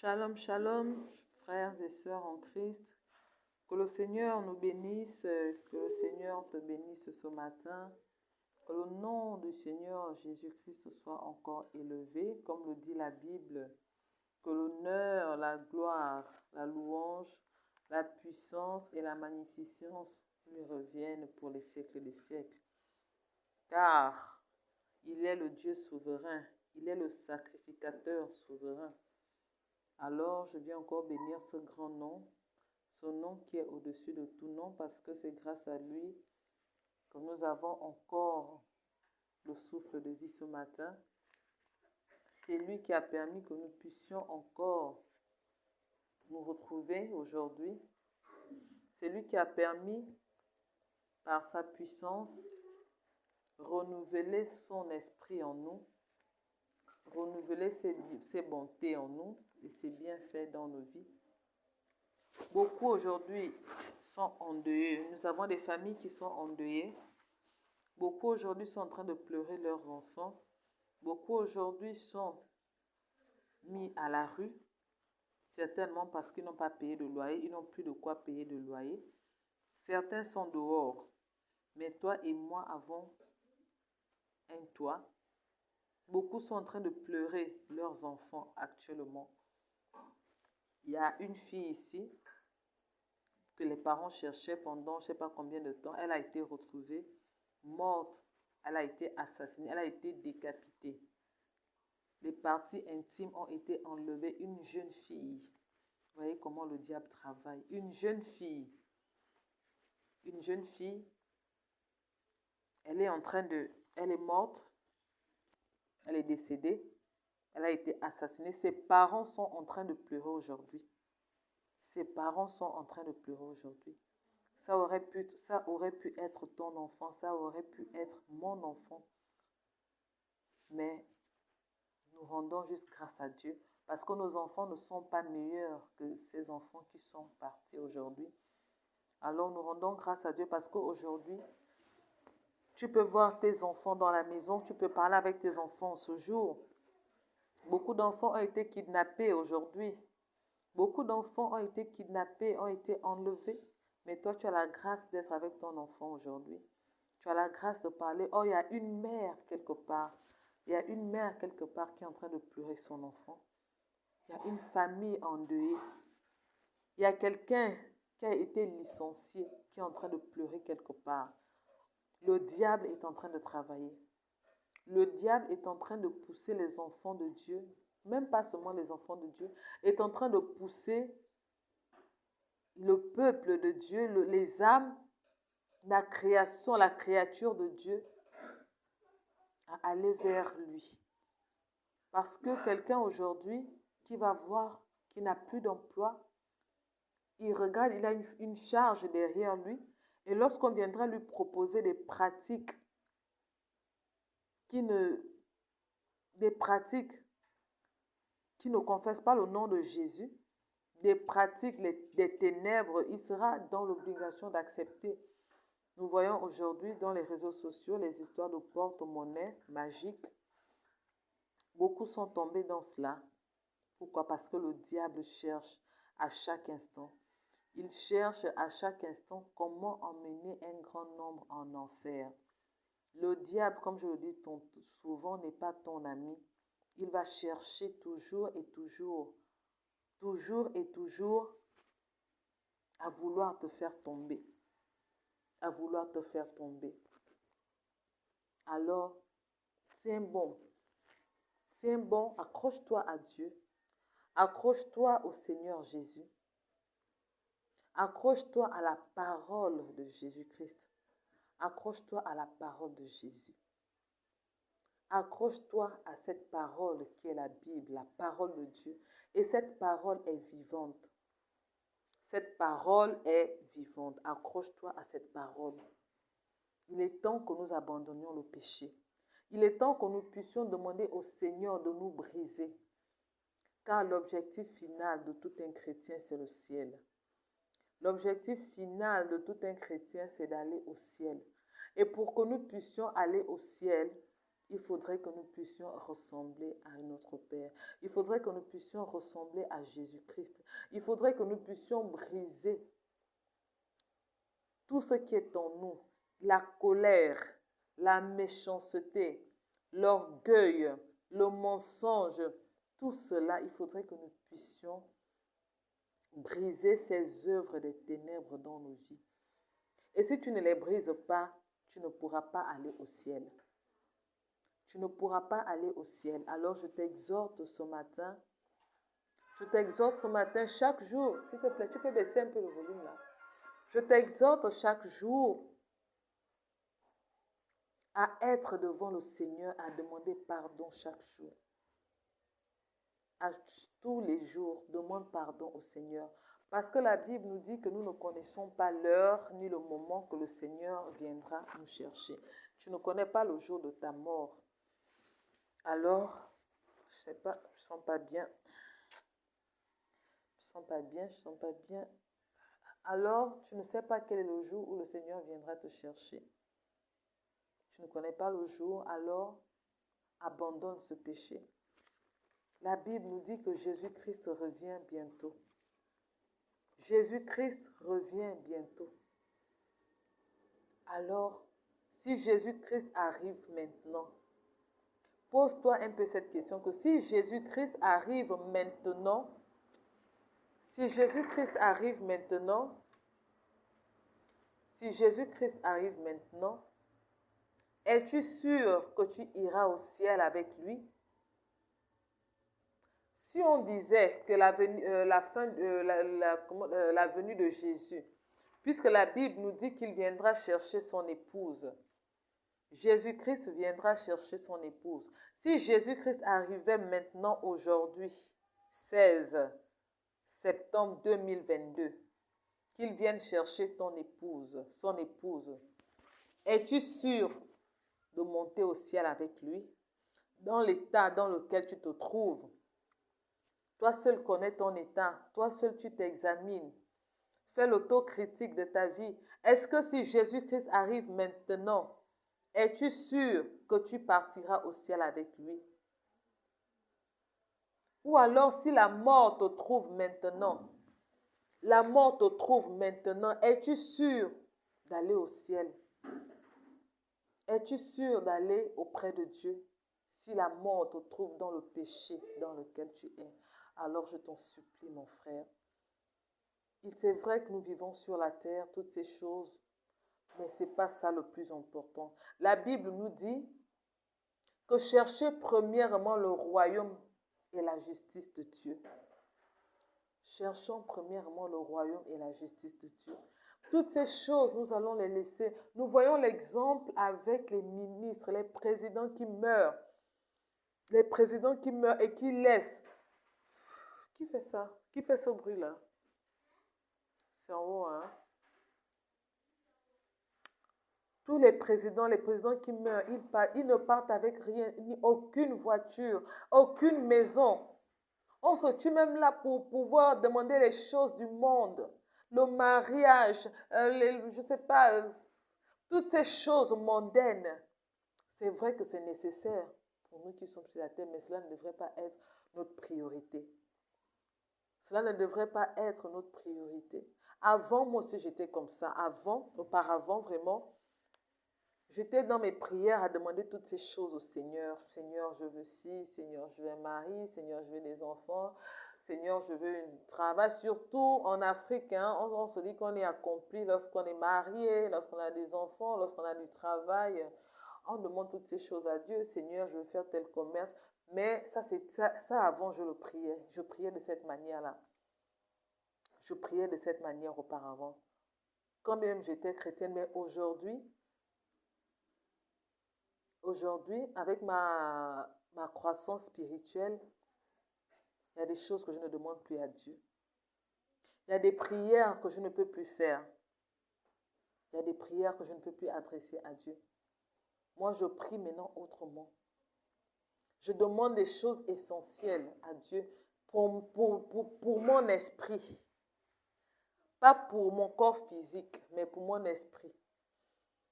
Shalom, shalom, frères et sœurs en Christ. Que le Seigneur nous bénisse, que le Seigneur te bénisse ce matin. Que le nom du Seigneur Jésus-Christ soit encore élevé, comme le dit la Bible. Que l'honneur, la gloire, la louange, la puissance et la magnificence lui reviennent pour les siècles des siècles. Car il est le Dieu souverain, il est le sacrificateur souverain. Alors, je viens encore bénir ce grand nom, ce nom qui est au-dessus de tout nom, parce que c'est grâce à lui que nous avons encore le souffle de vie ce matin. C'est lui qui a permis que nous puissions encore nous retrouver aujourd'hui. C'est lui qui a permis, par sa puissance, renouveler son esprit en nous, renouveler ses bontés en nous et ses bienfaits dans nos vies. Beaucoup aujourd'hui sont endeuillés. Nous avons des familles qui sont endeuillées. Beaucoup aujourd'hui sont en train de pleurer leurs enfants. Beaucoup aujourd'hui sont mis à la rue, certainement parce qu'ils n'ont pas payé de loyer, ils n'ont plus de quoi payer de loyer. Certains sont dehors, mais toi et moi avons un toit. Beaucoup sont en train de pleurer leurs enfants actuellement. Il y a une fille ici que les parents cherchaient pendant je ne sais pas combien de temps. Elle a été retrouvée morte, elle a été assassinée, elle a été décapitée. Les parties intimes ont été enlevées. Une jeune fille, vous voyez comment le diable travaille. Une jeune fille, elle est morte, elle est décédée, elle a été assassinée. Ses parents sont en train de pleurer aujourd'hui. Ses parents sont en train de pleurer aujourd'hui. Ça aurait pu être ton enfant, ça aurait pu être mon enfant. Mais nous rendons juste grâce à Dieu parce que nos enfants ne sont pas meilleurs que ces enfants qui sont partis aujourd'hui. Alors nous rendons grâce à Dieu parce qu'aujourd'hui, tu peux voir tes enfants dans la maison, tu peux parler avec tes enfants ce jour. Beaucoup d'enfants ont été kidnappés aujourd'hui. Beaucoup d'enfants ont été kidnappés, ont été enlevés. Mais toi, tu as la grâce d'être avec ton enfant aujourd'hui. Tu as la grâce de parler. Oh, il y a une mère quelque part. Il y a une mère quelque part qui est en train de pleurer son enfant. Il y a une famille endeuillée. Il y a quelqu'un qui a été licencié, qui est en train de pleurer quelque part. Le diable est en train de travailler. Le diable est en train de pousser les enfants de Dieu, même pas seulement les enfants de Dieu, est en train de pousser le peuple de Dieu, les âmes, la création, la créature de Dieu, à aller vers lui. Parce que quelqu'un aujourd'hui qui va voir qu'il n'a plus d'emploi, il regarde, il a une charge derrière lui, et lorsqu'on viendra lui proposer des pratiques qui ne confessent pas le nom de Jésus, des pratiques des ténèbres, il sera dans l'obligation d'accepter. Nous voyons aujourd'hui dans les réseaux sociaux les histoires de porte-monnaie magiques. Beaucoup sont tombés dans cela. Pourquoi? Parce que le diable cherche à chaque instant. Il cherche à chaque instant comment emmener un grand nombre en enfer. Le diable, comme je le dis souvent, n'est pas ton ami. Il va chercher toujours et toujours à vouloir te faire tomber. À vouloir te faire tomber. Alors, tiens bon, accroche-toi à Dieu. Accroche-toi au Seigneur Jésus. Accroche-toi à la parole de Jésus-Christ. Accroche-toi à la parole de Jésus. Accroche-toi à cette parole qui est la Bible, la parole de Dieu. Et cette parole est vivante. Cette parole est vivante. Accroche-toi à cette parole. Il est temps que nous abandonnions le péché. Il est temps que nous puissions demander au Seigneur de nous briser. Car l'objectif final de tout un chrétien, c'est le ciel. L'objectif final de tout un chrétien, c'est d'aller au ciel. Et pour que nous puissions aller au ciel, il faudrait que nous puissions ressembler à notre Père. Il faudrait que nous puissions ressembler à Jésus-Christ. Il faudrait que nous puissions briser tout ce qui est en nous, la colère, la méchanceté, l'orgueil, le mensonge, tout cela, il faudrait que nous puissions briser ces œuvres des ténèbres dans nos vies. Et si tu ne les brises pas, tu ne pourras pas aller au ciel. Tu ne pourras pas aller au ciel. Alors je t'exhorte ce matin, chaque jour, s'il te plaît, tu peux baisser un peu le volume là. Je t'exhorte chaque jour à être devant le Seigneur, à demander pardon chaque jour. À tous les jours, demande pardon au Seigneur. Parce que la Bible nous dit que nous ne connaissons pas l'heure ni le moment que le Seigneur viendra nous chercher. Tu ne connais pas le jour de ta mort. Alors, je ne sais pas, je ne sens pas bien. Je sens pas bien. Alors, tu ne sais pas quel est le jour où le Seigneur viendra te chercher. Tu ne connais pas le jour, alors abandonne ce péché. La Bible nous dit que Jésus-Christ revient bientôt. Jésus-Christ revient bientôt. Alors, si Jésus-Christ arrive maintenant, pose-toi un peu cette question, que si Jésus-Christ arrive maintenant, si Jésus-Christ arrive maintenant, es-tu sûr que tu iras au ciel avec lui? Si on disait que la venue de Jésus, puisque la Bible nous dit qu'il viendra chercher son épouse, Jésus-Christ viendra chercher son épouse. Si Jésus-Christ arrivait maintenant aujourd'hui, 16 septembre 2022, qu'il vienne chercher ton épouse, son épouse, es-tu sûr de monter au ciel avec lui? Dans l'état dans lequel tu te trouves, toi seul connais ton état, toi seul tu t'examines. Fais l'autocritique de ta vie. Est-ce que si Jésus-Christ arrive maintenant, es-tu sûr que tu partiras au ciel avec lui? Ou alors si la mort te trouve maintenant, es-tu sûr d'aller au ciel? Es-tu sûr d'aller auprès de Dieu? Si la mort te trouve dans le péché dans lequel tu es, alors je t'en supplie, mon frère. C'est vrai que nous vivons sur la terre, toutes ces choses, mais ce n'est pas ça le plus important. La Bible nous dit que cherchez premièrement le royaume et la justice de Dieu. Cherchons premièrement le royaume et la justice de Dieu. Toutes ces choses, nous allons les laisser. Nous voyons l'exemple avec les ministres, les présidents qui meurent. Les présidents qui meurent et qui laissent. Qui fait ça? Qui fait ce bruit-là? C'est en haut, hein? Tous les présidents qui meurent, ils ne partent avec rien, ni aucune voiture, aucune maison. On se tue même là pour pouvoir demander les choses du monde. Le mariage, je ne sais pas, toutes ces choses mondaines. C'est vrai que c'est nécessaire pour nous qui sommes sur la terre, mais cela ne devrait pas être notre priorité. Cela ne devrait pas être notre priorité. Avant, moi aussi, j'étais comme ça. Auparavant, vraiment, j'étais dans mes prières à demander toutes ces choses au Seigneur. Seigneur, je veux ci. Seigneur, je veux un mari. Seigneur, je veux des enfants. Seigneur, je veux un travail. Surtout en Afrique, hein, on se dit qu'on est accompli lorsqu'on est marié, lorsqu'on a des enfants, lorsqu'on a du travail. On demande toutes ces choses à Dieu. Seigneur, je veux faire tel commerce. Mais ça avant, je le priais. Je priais de cette manière-là. Je priais de cette manière auparavant. Quand même j'étais chrétienne, mais aujourd'hui, avec ma croissance spirituelle, il y a des choses que je ne demande plus à Dieu. Il y a des prières que je ne peux plus faire. Il y a des prières que je ne peux plus adresser à Dieu. Moi, je prie maintenant autrement. Je demande des choses essentielles à Dieu pour mon esprit. Pas pour mon corps physique, mais pour mon esprit.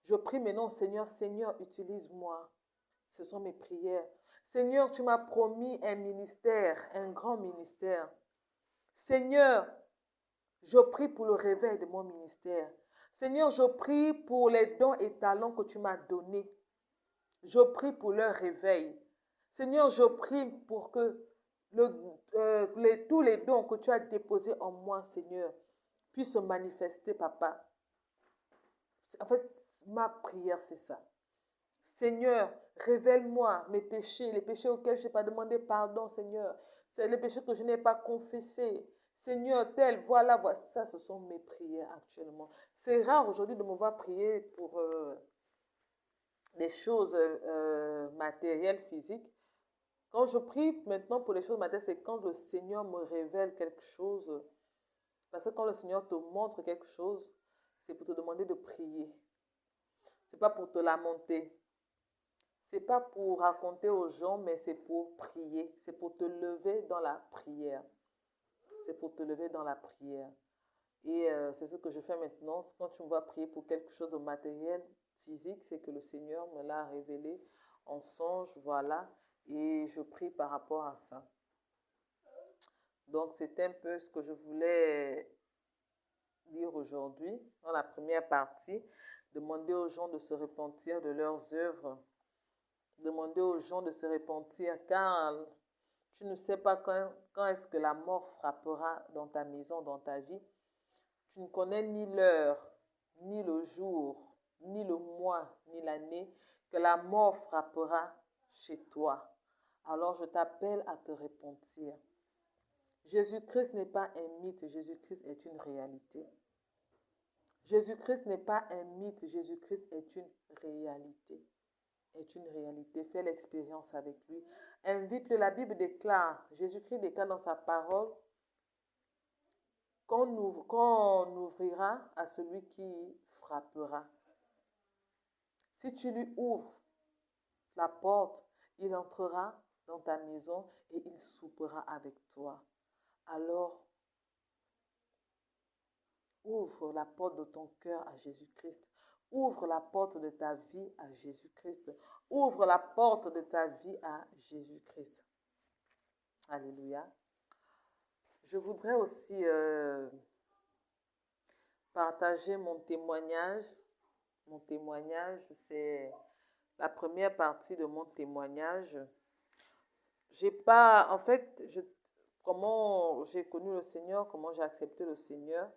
Je prie maintenant, Seigneur, utilise-moi. Ce sont mes prières. Seigneur, tu m'as promis un ministère, un grand ministère. Seigneur, je prie pour le réveil de mon ministère. Seigneur, je prie pour les dons et talents que tu m'as donnés. Je prie pour leur réveil. Seigneur, je prie pour que tous les dons que tu as déposés en moi, Seigneur, puissent se manifester, Papa. En fait, ma prière, c'est ça. Seigneur, révèle-moi mes péchés, les péchés auxquels je n'ai pas demandé pardon, Seigneur. C'est les péchés que je n'ai pas confessés. Seigneur, voilà, ça, ce sont mes prières actuellement. C'est rare aujourd'hui de me voir prier pour des choses matérielles, physiques. Quand je prie maintenant pour les choses matérielles, c'est quand le Seigneur me révèle quelque chose. Parce que quand le Seigneur te montre quelque chose, c'est pour te demander de prier. C'est pas pour te lamenter. C'est pas pour raconter aux gens, mais c'est pour prier. C'est pour te lever dans la prière. C'est pour te lever dans la prière. Et c'est ce que je fais maintenant. Quand tu me vois prier pour quelque chose de matériel, physique, c'est que le Seigneur me l'a révélé en songe, voilà. Et je prie par rapport à ça. Donc, c'est un peu ce que je voulais dire aujourd'hui, dans la première partie. Demander aux gens de se repentir de leurs œuvres. Demander aux gens de se repentir, car tu ne sais pas quand est-ce que la mort frappera dans ta maison, dans ta vie. Tu ne connais ni l'heure, ni le jour, ni le mois, ni l'année que la mort frappera chez toi. Alors je t'appelle à te repentir. Jésus-Christ n'est pas un mythe, Jésus-Christ est une réalité. Jésus-Christ n'est pas un mythe, Jésus-Christ est une réalité. Est une réalité. Fais l'expérience avec lui. Invite-le. La Bible déclare, Jésus-Christ déclare dans sa parole, qu'on ouvrira à celui qui frappera. Si tu lui ouvres la porte, il entrera dans ta maison et il soupera avec toi. Alors, ouvre la porte de ton cœur à Jésus-Christ. Ouvre la porte de ta vie à Jésus-Christ. Ouvre la porte de ta vie à Jésus-Christ. Alléluia. Je voudrais aussi partager mon témoignage. Mon témoignage, c'est la première partie de mon témoignage. J'ai pas, en fait, comment j'ai connu le Seigneur, comment j'ai accepté le Seigneur.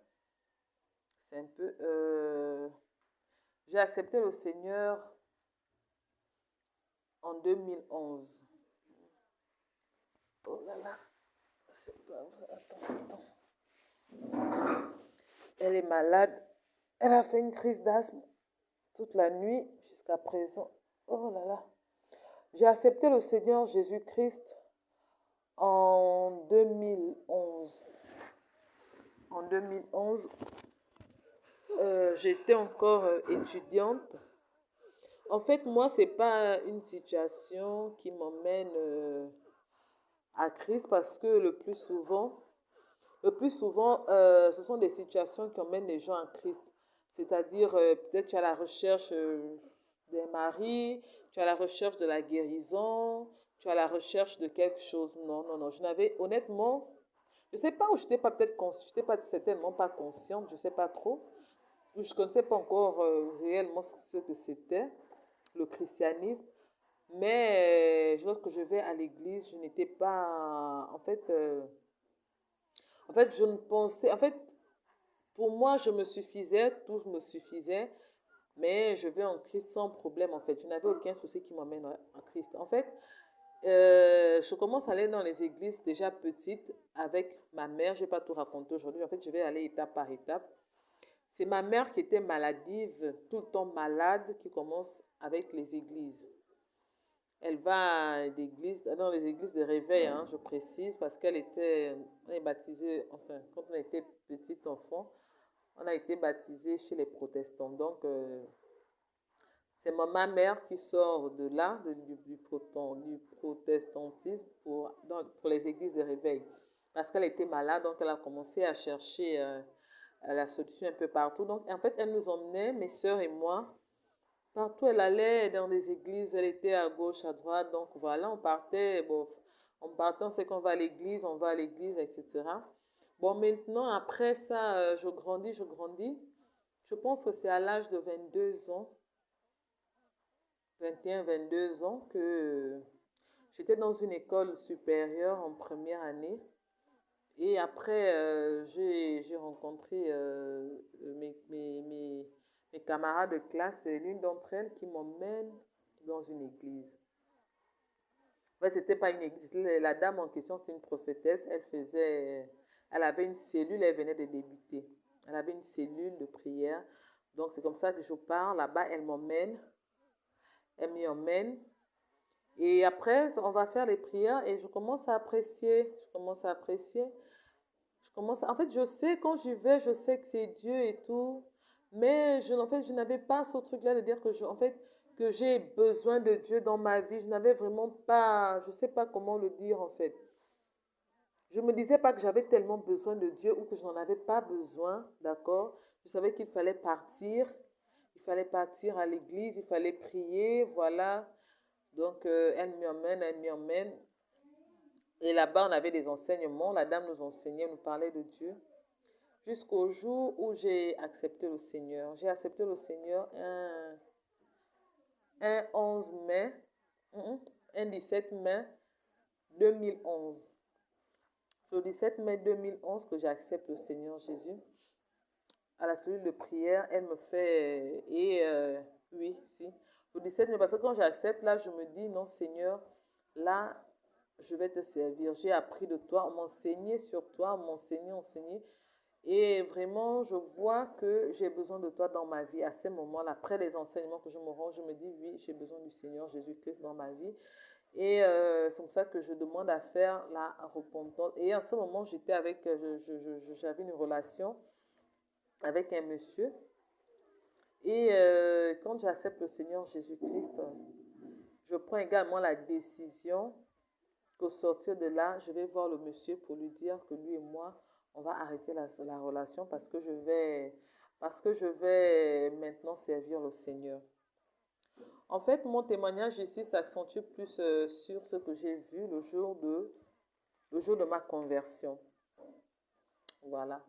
C'est un peu... j'ai accepté le Seigneur en 2011. Oh là là, c'est pas vrai. Attends. Elle est malade. Elle a fait une crise d'asthme toute la nuit jusqu'à présent. Oh là là. J'ai accepté le Seigneur Jésus-Christ en 2011. En 2011, j'étais encore étudiante. En fait, moi, ce n'est pas une situation qui m'emmène à Christ parce que le plus souvent, ce sont des situations qui emmènent les gens à Christ. C'est-à-dire, peut-être tu es à la recherche d'un mari, tu es à la recherche de la guérison, tu es à la recherche de quelque chose. Non. Je n'avais, honnêtement, je ne sais pas où je n'étais pas peut-être consciente, je n'étais pas certainement pas consciente, je ne sais pas trop. Je ne connaissais pas encore réellement ce que c'était, le christianisme. Mais lorsque je vais à l'église, je n'étais pas, en fait, je ne pensais, en fait, pour moi, je me suffisais, tout me suffisait, mais je vais en Christ sans problème, en fait. Je n'avais aucun souci qui m'emmène en Christ. En fait, je commence à aller dans les églises déjà petites avec ma mère. Je ne vais pas tout raconter aujourd'hui. En fait, je vais aller étape par étape. C'est ma mère qui était maladive, tout le temps malade, qui commence avec les églises. Elle va dans les églises de réveil, hein, je précise, parce qu'elle est baptisée, enfin, quand on était petit enfant, on a été baptisé chez les protestants. Donc, c'est ma mère qui sort de là, du protestantisme, pour les églises de réveil. Parce qu'elle était malade, donc elle a commencé à chercher la solution un peu partout. Donc, en fait, elle nous emmenait, mes sœurs et moi, Partout elle allait, dans des églises, elle était à gauche, à droite. Donc voilà, on partait, bon, on sait qu'on va à l'église, on va à l'église, etc. Bon, maintenant, après ça, je grandis, je grandis. Je pense que c'est à l'âge de 22 ans, 21, 22 ans, que j'étais dans une école supérieure en première année. Et après, j'ai rencontré mes camarades de classe et l'une d'entre elles qui m'emmène dans une église. En fait, c'était pas une église. La dame en question, c'était une prophétesse. Elle avait une cellule, elle venait de débuter. Elle avait une cellule de prière. Donc, c'est comme ça que je pars. Là-bas, elle m'y emmène. Et après, on va faire les prières et je commence à apprécier. Je commence à apprécier. En fait, je sais, quand j'y vais, je sais que c'est Dieu et tout. Mais en fait, je n'avais pas ce truc-là de dire en fait, que j'ai besoin de Dieu dans ma vie. Je n'avais vraiment pas, je ne sais pas comment le dire en fait. Je ne me disais pas que j'avais tellement besoin de Dieu ou que je n'en avais pas besoin, d'accord? Je savais qu'il fallait partir. Il fallait partir à l'église, il fallait prier, voilà. Donc, elle m'y emmène, elle m'y emmène. Et là-bas, on avait des enseignements. La dame nous enseignait, nous parlait de Dieu. Jusqu'au jour où j'ai accepté le Seigneur. J'ai accepté le Seigneur un 11 mai, un 17 mai 2011. C'est le 17 mai 2011 que j'accepte le Seigneur Jésus. À la cellule de prière, elle me fait... oui, si. Le 17 mai, parce que quand j'accepte, là, je me dis, non, Seigneur, là, je vais te servir. J'ai appris de toi, on m'enseignait sur toi, on m'enseignait. Et vraiment, je vois que j'ai besoin de toi dans ma vie. À ce moment-là, après les enseignements que je me rends, je me dis, oui, j'ai besoin du Seigneur Jésus-Christ dans ma vie. Et c'est pour ça que je demande à faire la repentance. Et à ce moment, j'avais une relation avec un monsieur. Et quand j'accepte le Seigneur Jésus-Christ, je prends également la décision qu'au sortir de là, je vais voir le monsieur pour lui dire que lui et moi, on va arrêter la relation parce que je vais maintenant servir le Seigneur. En fait, mon témoignage ici s'accentue plus sur ce que j'ai vu le jour de ma conversion. Voilà.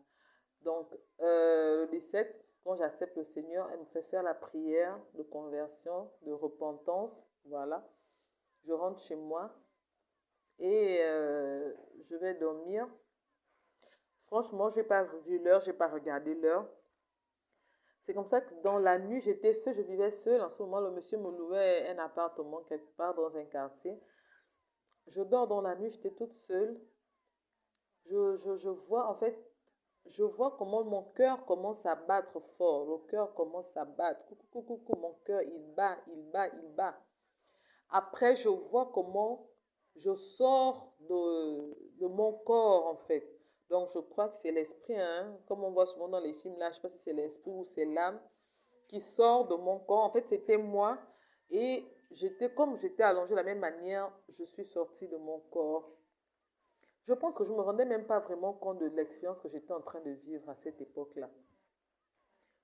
Donc, le 17, quand j'accepte le Seigneur, elle me fait faire la prière de conversion, de repentance. Voilà. Je rentre chez moi et je vais dormir. Franchement, je n'ai pas vu l'heure, je n'ai pas regardé l'heure. C'est comme ça que dans la nuit, j'étais seule, je vivais seule. En ce moment, le monsieur me louait un appartement quelque part dans un quartier. Je dors dans la nuit, j'étais toute seule. Je vois, en fait, je vois comment mon cœur commence à battre fort. Le cœur commence à battre. Coucou, coucou, coucou, mon cœur, il bat, il bat, il bat. Après, je vois comment je sors de mon corps, en fait. Donc, je crois que c'est l'esprit, hein, comme on voit souvent dans les films, là, je ne sais pas si c'est l'esprit ou c'est l'âme qui sort de mon corps. En fait, c'était moi. Et comme j'étais allongée de la même manière, je suis sortie de mon corps. Je pense que je ne me rendais même pas vraiment compte de l'expérience que j'étais en train de vivre à cette époque-là.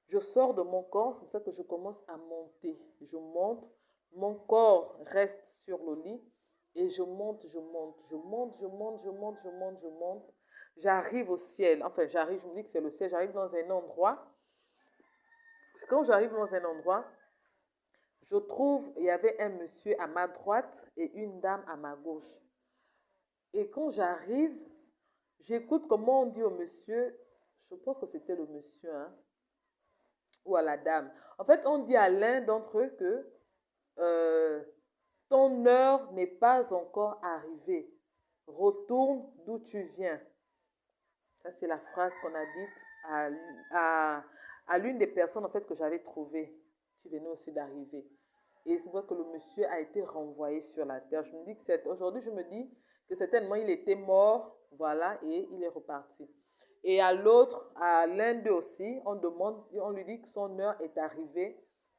Je sors de mon corps, c'est pour ça que je commence à monter. Je monte, mon corps reste sur le lit et je monte, je monte, je monte, je monte, je monte, je monte, je monte. J'arrive au ciel, enfin j'arrive, je me dis que c'est le ciel, j'arrive dans un endroit. Quand j'arrive dans un endroit, je trouve, il y avait un monsieur à ma droite et une dame à ma gauche. Et quand j'arrive, j'écoute comment on dit au monsieur, je pense que c'était le monsieur, hein, ou à la dame. En fait, on dit à l'un d'entre eux que euh, ton heure n'est pas encore arrivée. Retourne d'où tu viens. Ça, c'est la phrase qu'on a dite à l'une des personnes en fait, que j'avais trouvées, qui venait aussi d'arriver. Et c'est vrai que le monsieur a été renvoyé sur la terre. Je me dis que aujourd'hui, je me dis que certainement il était mort, voilà, et il est reparti. Et à l'autre, à l'un d'eux aussi, on lui dit que son heure est arrivée,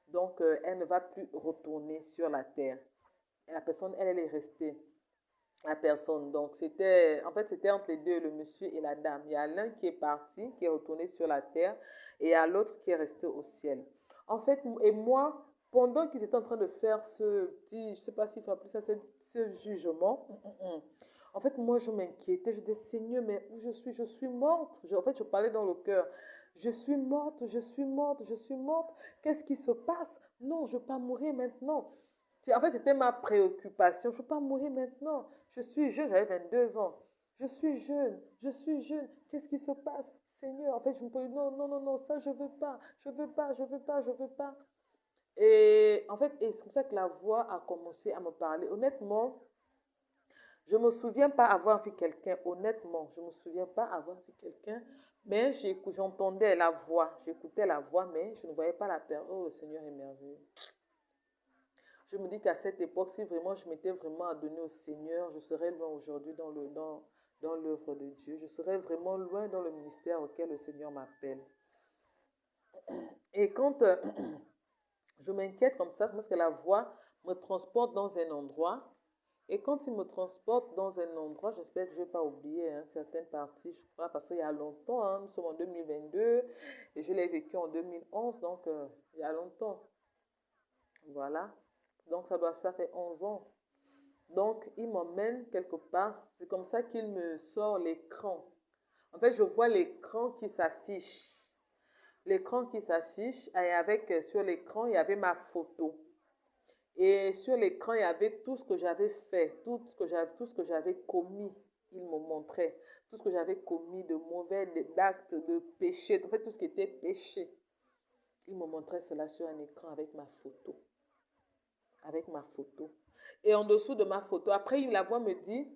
donc elle ne va plus retourner sur la terre. Et la personne, elle est restée. La personne, donc en fait, c'était entre les deux, le monsieur et la dame. Il y a l'un qui est parti, qui est retourné sur la terre, et il y a l'autre qui est resté au ciel. En fait, et moi, pendant qu'ils étaient en train de faire ce petit, je ne sais pas s'il faut appeler ça, ce jugement, en fait, moi, je m'inquiétais. Je disais, Seigneur, mais où je suis? Je suis morte. En fait, je parlais dans le cœur. Je suis morte, je suis morte, je suis morte. Qu'est-ce qui se passe? Non, je ne veux pas mourir maintenant. En fait, c'était ma préoccupation. Je ne veux pas mourir maintenant. Je suis jeune, j'avais 22 ans. Je suis jeune, je suis jeune. Qu'est-ce qui se passe? Seigneur, en fait, je me dis, non, non, non, non, ça, je ne veux pas. Je ne veux pas, je ne veux pas, je ne veux pas. Et en fait, c'est comme ça que la voix a commencé à me parler. Honnêtement, je ne me souviens pas avoir vu quelqu'un, honnêtement, je ne me souviens pas avoir vu quelqu'un, mais j'entendais la voix, j'écoutais la voix, mais je ne voyais pas la personne. Oh, le Seigneur est merveilleux. Je me dis qu'à cette époque, si vraiment je m'étais vraiment adonnée au Seigneur, je serais loin aujourd'hui dans l'œuvre de Dieu. Je serais vraiment loin dans le ministère auquel le Seigneur m'appelle. Et quand je m'inquiète comme ça, parce que la voix me transporte dans un endroit. Et quand il me transporte dans un endroit, j'espère que je ne vais pas oublier certaines parties, je crois, parce qu'il y a longtemps, nous sommes en 2022 et je l'ai vécu en 2011, donc il y a longtemps. Voilà. Donc ça fait 11 ans. Donc il m'emmène quelque part, c'est comme ça qu'il me sort l'écran. En fait, je vois l'écran qui s'affiche. L'écran qui s'affiche et avec sur l'écran, il y avait ma photo. Et sur l'écran, il y avait tout ce que j'avais fait, tout ce que j'avais commis. Il me montrait tout ce que j'avais commis de mauvais, d'actes, de péché, en fait tout ce qui était péché. Il me montrait cela sur un écran avec ma photo. Avec ma photo. Et en dessous de ma photo, après la voix me dit,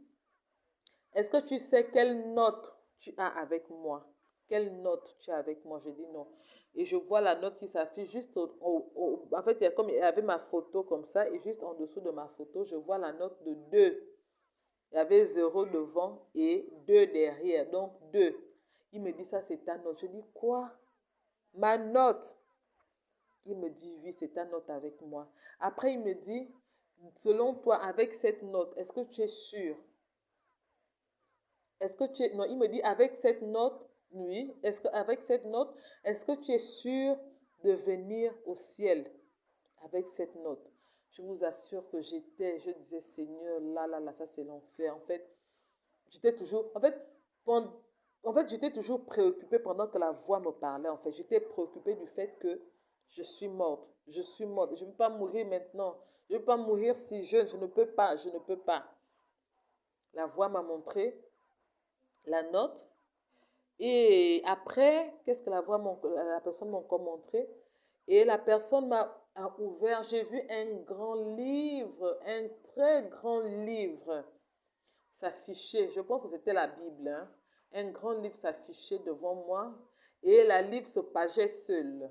est-ce que tu sais quelle note tu as avec moi? Quelle note tu as avec moi? J'ai dit non. Et je vois la note qui s'affiche juste en fait, il y avait ma photo comme ça, et juste en dessous de ma photo, je vois la note de 2. Il y avait 0 devant et 2 derrière, donc 2. Il me dit, ça c'est ta note. Je dis, quoi? Ma note? Il me dit, oui, c'est ta note avec moi. Après, il me dit, selon toi, avec cette note, est-ce que tu es sûr? Est-ce que tu es... Non, il me dit, avec cette note, oui, avec cette note, est-ce que tu es sûr de venir au ciel avec cette note? Je vous assure que je disais, Seigneur, là, ça c'est l'enfer. En fait, j'étais toujours, j'étais toujours préoccupée pendant que la voix me parlait. En fait, j'étais préoccupée du fait que je suis morte. Je suis morte. Je ne veux pas mourir maintenant. Je ne veux pas mourir si jeune. Je ne peux pas. Je ne peux pas. La voix m'a montré la note. Et après, qu'est-ce que la personne m'a encore montré? Et la personne m'a ouvert. J'ai vu un grand livre, un très grand livre s'affichait. Je pense que c'était la Bible. Hein. Un grand livre s'affichait devant moi et la livre se pageait seul.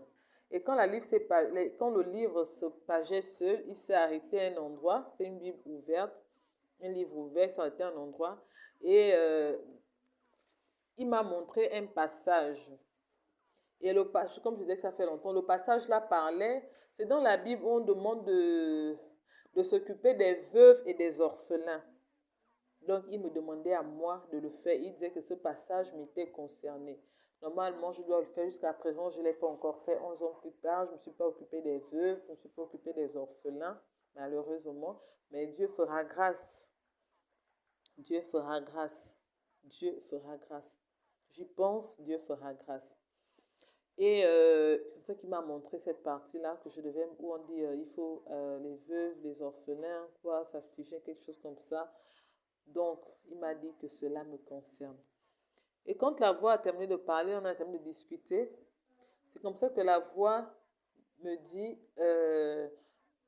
Et quand le livre se pageait seul, il s'est arrêté à un endroit. C'était une Bible ouverte. Un livre ouvert, il s'est arrêté à un endroit. Et il m'a montré un passage. Et le passage, comme je disais que ça fait longtemps, le passage là parlait, c'est dans la Bible où on demande de s'occuper des veuves et des orphelins. Donc, il me demandait à moi de le faire. Il disait que ce passage m'était concerné. Normalement, je dois le faire jusqu'à présent. Je ne l'ai pas encore fait. 11 ans plus tard, je ne me suis pas occupée des veuves, je ne me suis pas occupée des orphelins, malheureusement. Mais Dieu fera grâce. Dieu fera grâce. Dieu fera grâce. J'y pense, Dieu fera grâce. Et c'est ça qui m'a montré cette partie-là que je devais, où on dit il faut les veuves, les orphelins, quoi, s'affliger, quelque chose comme ça. Donc, il m'a dit que cela me concerne. Et quand la voix a terminé de parler, on a terminé de discuter. C'est comme ça que la voix me dit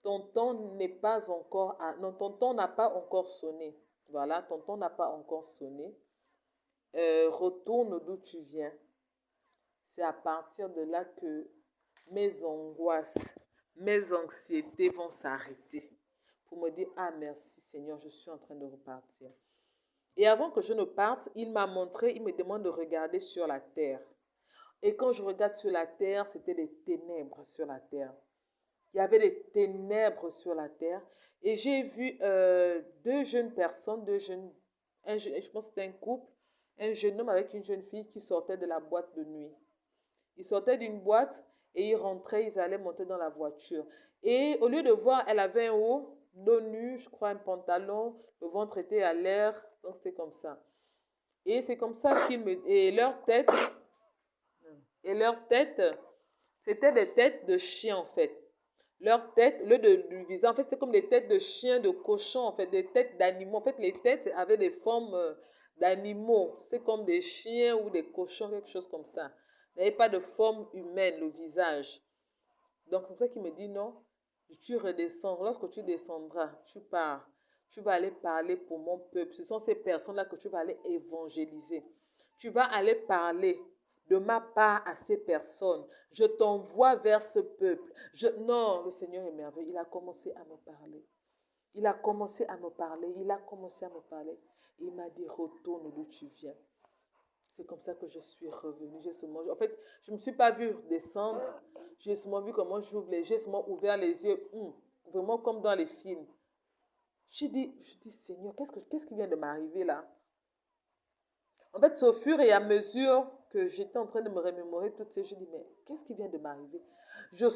ton temps n'est pas encore... non, ton temps n'a pas encore sonné. Voilà, ton temps n'a pas encore sonné. Retourne d'où tu viens. C'est à partir de là que mes angoisses, mes anxiétés vont s'arrêter. Pour me dire, ah merci Seigneur, je suis en train de repartir. Et avant que je ne parte, il me demande de regarder sur la terre. Et quand je regarde sur la terre, c'était des ténèbres sur la terre. Il y avait des ténèbres sur la terre. Et j'ai vu deux jeunes personnes, je pense que c'était un couple, un jeune homme avec une jeune fille qui sortaient de la boîte de nuit. Ils sortaient d'une boîte et ils rentraient, ils allaient monter dans la voiture. Et au lieu de voir, elle avait un haut, dos nu, je crois un pantalon, le ventre était à l'air, donc c'était comme ça. Et c'est comme ça qu'ils me... Et leur tête, c'était des têtes de chiens en fait. Leur tête, du visage, en fait, c'est comme des têtes de chiens, de cochons, en fait, des têtes d'animaux. En fait, les têtes avaient des formes d'animaux. C'est comme des chiens ou des cochons, quelque chose comme ça. Il n'y avait pas de forme humaine, le visage. Donc, c'est pour ça qu'il me dit non, tu redescends. Lorsque tu descendras, tu pars. Tu vas aller parler pour mon peuple. Ce sont ces personnes-là que tu vas aller évangéliser. Tu vas aller parler de ma part à ces personnes. Je t'envoie vers ce peuple. Non, le Seigneur est merveilleux. Il a commencé à me parler. Il a commencé à me parler. Il a commencé à me parler. Il m'a dit, retourne d'où tu viens. C'est comme ça que je suis revenue. En fait, je ne me suis pas vue descendre. J'ai seulement vu comment j'ouvre les yeux. J'ai seulement ouvert les yeux. Vraiment comme dans les films. Je dis Seigneur, qu'est-ce qui vient de m'arriver là? En fait, c'est au fur et à mesure que j'étais en train de me remémorer toutes ces choses, je dis, mais qu'est-ce qui vient de m'arriver? Je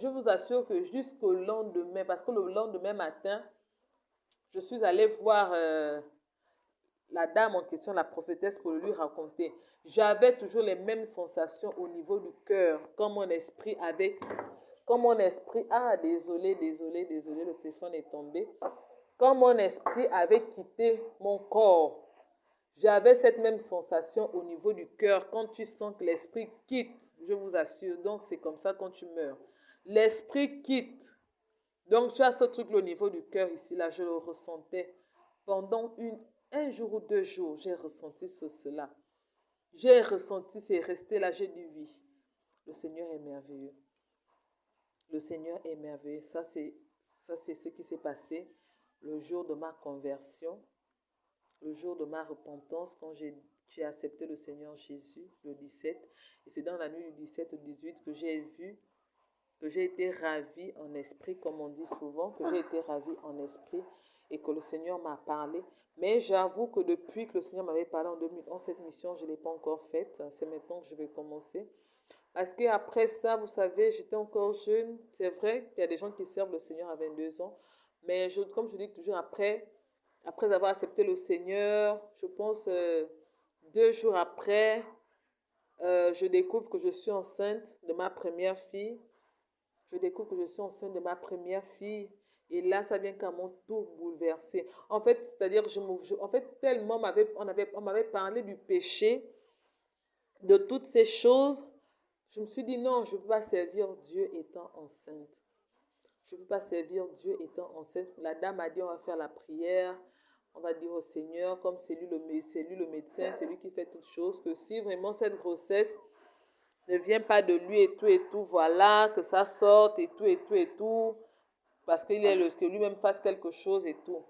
vous assure que jusqu'au lendemain, parce que le lendemain matin, je suis allée voir la dame en question, la prophétesse, pour lui raconter. J'avais toujours les mêmes sensations au niveau du cœur, quand mon esprit avait... Quand mon esprit... Ah, désolé, le téléphone est tombé. Quand mon esprit avait quitté mon corps, j'avais cette même sensation au niveau du cœur quand tu sens que l'esprit quitte, je vous assure. Donc, c'est comme ça quand tu meurs. L'esprit quitte. Donc, tu as ce truc au niveau du cœur ici, là, je le ressentais. Pendant un jour ou 2 jours, j'ai ressenti cela. J'ai ressenti, c'est resté là, j'ai dit oui. Le Seigneur est merveilleux. Le Seigneur est merveilleux. Ça, c'est ce qui s'est passé le jour de ma conversion. Le jour de ma repentance, quand j'ai accepté le Seigneur Jésus, le 17. Et c'est dans la nuit du 17 au 18 que j'ai vu, que j'ai été ravie en esprit, comme on dit souvent, que j'ai été ravie en esprit et que le Seigneur m'a parlé. Mais j'avoue que depuis que le Seigneur m'avait parlé en 2011, cette mission, je ne l'ai pas encore faite. C'est maintenant que je vais commencer. Parce qu'après ça, vous savez, j'étais encore jeune. C'est vrai qu'il y a des gens qui servent le Seigneur à 22 ans. Mais comme je dis toujours, après avoir accepté le Seigneur, je pense 2 jours après, je découvre que je suis enceinte de ma première fille. Je découvre que je suis enceinte de ma première fille. Et là, ça vient carrément tout bouleverser. En fait, c'est-à-dire, en fait, tellement on m'avait parlé du péché, de toutes ces choses. Je me suis dit, non, je ne peux pas servir Dieu étant enceinte. Je ne peux pas servir Dieu étant enceinte. La dame a dit, on va faire la prière. On va dire au Seigneur, comme c'est lui le médecin, c'est lui qui fait toutes choses, que si vraiment cette grossesse ne vient pas de lui et tout, voilà, que ça sorte et tout, parce qu'il est que lui-même fasse quelque chose et tout.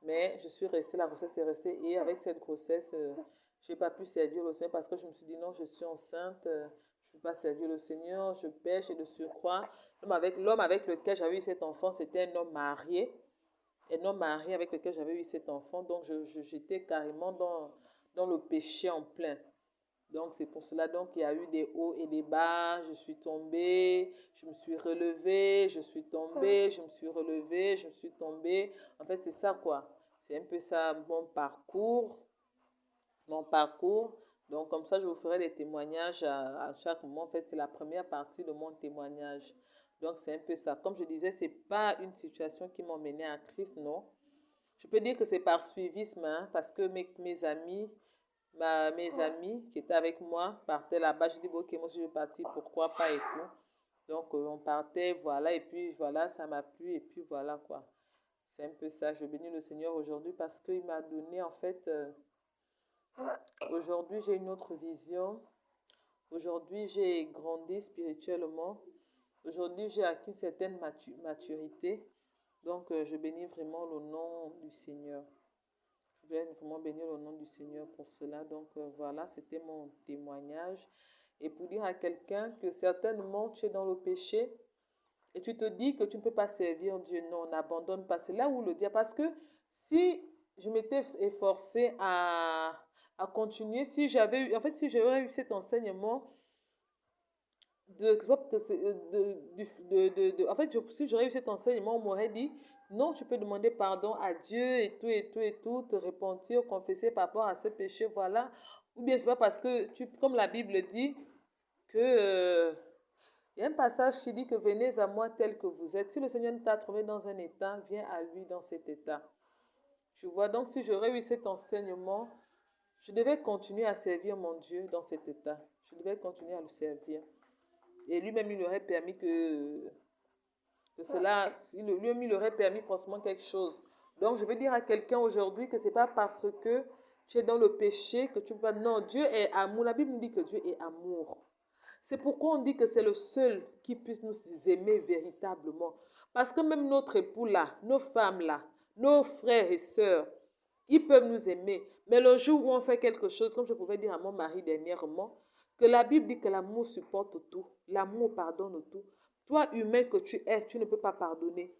Mais je suis restée, la grossesse est restée, et avec cette grossesse, je n'ai pas pu servir le Seigneur parce que je me suis dit non, je suis enceinte, je ne peux pas servir le Seigneur, je pêche et de surcroît. L'homme avec lequel j'avais eu cet enfant, c'était un homme marié avec lequel j'avais eu cet enfant. Donc, j'étais carrément dans le péché en plein. Donc, c'est pour cela qu'il y a eu des hauts et des bas. Je suis tombée, je me suis relevée, je suis tombée, je me suis relevée, je me suis tombée. En fait, c'est ça, quoi. C'est un peu ça, mon parcours. Donc, comme ça, je vous ferai des témoignages à chaque moment. En fait, c'est la première partie de mon témoignage. Donc, c'est un peu ça. Comme je disais, ce n'est pas une situation qui m'a menée à Christ, non. Je peux dire que c'est par suivisme, hein, parce que mes amis qui étaient avec moi partaient là-bas. Je dis, bon, ok, moi, je vais partir, pourquoi pas et tout. Donc, on partait, voilà, et puis, voilà, ça m'a plu, et puis, voilà, quoi. C'est un peu ça. Je bénis le Seigneur aujourd'hui parce qu'il m'a donné, en fait, aujourd'hui, j'ai une autre vision. Aujourd'hui, j'ai grandi spirituellement. Aujourd'hui, j'ai acquis une certaine maturité. Donc, je bénis vraiment le nom du Seigneur. Je vais vraiment bénir le nom du Seigneur pour cela. Donc, voilà, c'était mon témoignage. Et pour dire à quelqu'un que certainement, tu es dans le péché et tu te dis que tu ne peux pas servir Dieu. Non, n'abandonne pas. C'est là où le diable... Parce que si je m'étais efforcée à continuer, si j'avais eu cet enseignement En fait, si j'aurais eu cet enseignement, on m'aurait dit, non, tu peux demander pardon à Dieu et tout, et tout, et tout, te repentir, confesser par rapport à ce péché, voilà. Ou bien c'est pas parce que, comme la Bible dit, que il y a un passage qui dit que venez à moi tel que vous êtes. Si le Seigneur t'a trouvé dans un état, viens à lui dans cet état. Tu vois, donc si j'aurais eu cet enseignement, je devais continuer à servir mon Dieu dans cet état. Je devais continuer à le servir. Et lui-même, il aurait permis que cela, lui-même, il aurait permis forcément quelque chose. Donc, je veux dire à quelqu'un aujourd'hui que ce n'est pas parce que tu es dans le péché que tu peux... Non, Dieu est amour. La Bible nous dit que Dieu est amour. C'est pourquoi on dit que c'est le seul qui puisse nous aimer véritablement. Parce que même notre époux là, nos femmes là, nos frères et sœurs, ils peuvent nous aimer. Mais le jour où on fait quelque chose, comme je pouvais dire à mon mari dernièrement, que la Bible dit que l'amour supporte tout, l'amour pardonne tout. Toi, humain que tu es, tu ne peux pas pardonner.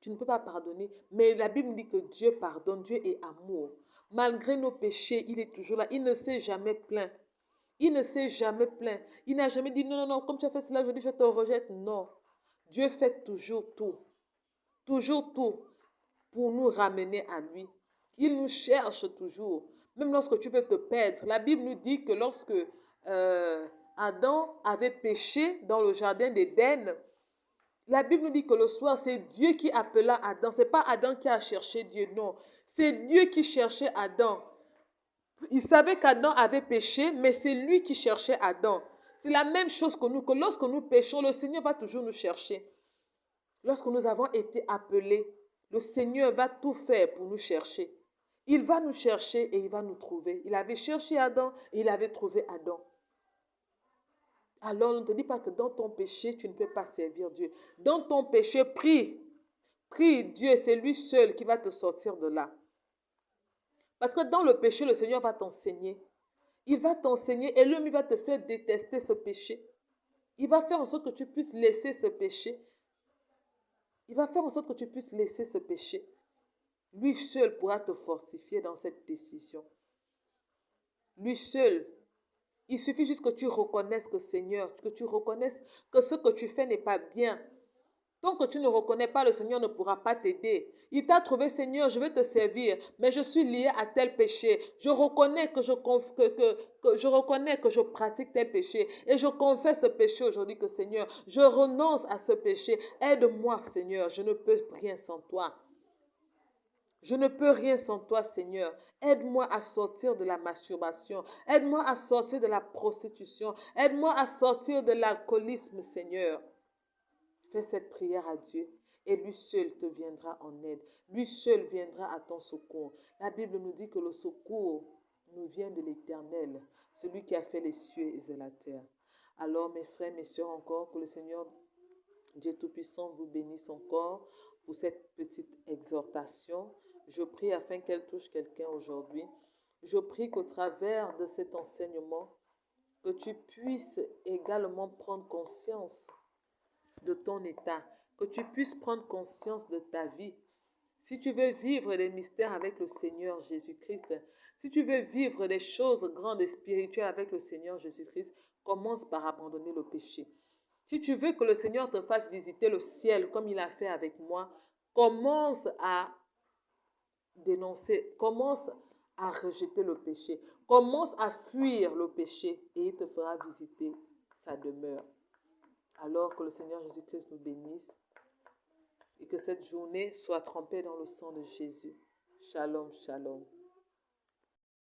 Tu ne peux pas pardonner. Mais la Bible dit que Dieu pardonne, Dieu est amour. Malgré nos péchés, il est toujours là. Il ne s'est jamais plaint. Il ne s'est jamais plaint. Il n'a jamais dit non, non, non, comme tu as fait cela, je te rejette. Non. Dieu fait toujours tout pour nous ramener à lui. Il nous cherche toujours. Même lorsque tu veux te perdre, la Bible nous dit que lorsque Adam avait péché dans le jardin d'Éden, la Bible nous dit que le soir, c'est Dieu qui appela Adam. Ce n'est pas Adam qui a cherché Dieu, non. C'est Dieu qui cherchait Adam. Il savait qu'Adam avait péché, mais c'est lui qui cherchait Adam. C'est la même chose que nous, que lorsque nous péchons, le Seigneur va toujours nous chercher. Lorsque nous avons été appelés, le Seigneur va tout faire pour nous chercher. Il va nous chercher et il va nous trouver. Il avait cherché Adam et il avait trouvé Adam. Alors, ne te dis pas que dans ton péché, tu ne peux pas servir Dieu. Dans ton péché, prie. Prie Dieu, c'est lui seul qui va te sortir de là. Parce que dans le péché, le Seigneur va t'enseigner. Il va t'enseigner et lui, il va te faire détester ce péché. Il va faire en sorte que tu puisses laisser ce péché. Il va faire en sorte que tu puisses laisser ce péché. Lui seul pourra te fortifier dans cette décision. Lui seul. Il suffit juste que tu reconnaisses que Seigneur, que tu reconnaisses que ce que tu fais n'est pas bien. Tant que tu ne reconnais pas, le Seigneur ne pourra pas t'aider. Il t'a trouvé, Seigneur, je vais te servir, mais je suis lié à tel péché. Je reconnais que je pratique tel péché et je confesse ce péché aujourd'hui que, Seigneur, je renonce à ce péché. Aide-moi, Seigneur, je ne peux rien sans toi. Je ne peux rien sans toi, Seigneur. Aide-moi à sortir de la masturbation. Aide-moi à sortir de la prostitution. Aide-moi à sortir de l'alcoolisme, Seigneur. Fais cette prière à Dieu et lui seul te viendra en aide. Lui seul viendra à ton secours. La Bible nous dit que le secours nous vient de l'Éternel, celui qui a fait les cieux et la terre. Alors, mes frères, mes sœurs, encore, que le Seigneur, Dieu Tout-Puissant, vous bénisse encore pour cette petite exhortation. Je prie afin qu'elle touche quelqu'un aujourd'hui. Je prie qu'au travers de cet enseignement, que tu puisses également prendre conscience de ton état, que tu puisses prendre conscience de ta vie. Si tu veux vivre les mystères avec le Seigneur Jésus-Christ, si tu veux vivre des choses grandes et spirituelles avec le Seigneur Jésus-Christ, commence par abandonner le péché. Si tu veux que le Seigneur te fasse visiter le ciel comme il a fait avec moi, commence à dénoncer, commence à rejeter le péché, commence à fuir le péché et il te fera visiter sa demeure. Alors que le Seigneur Jésus-Christ nous bénisse et que cette journée soit trempée dans le sang de Jésus. Shalom, shalom.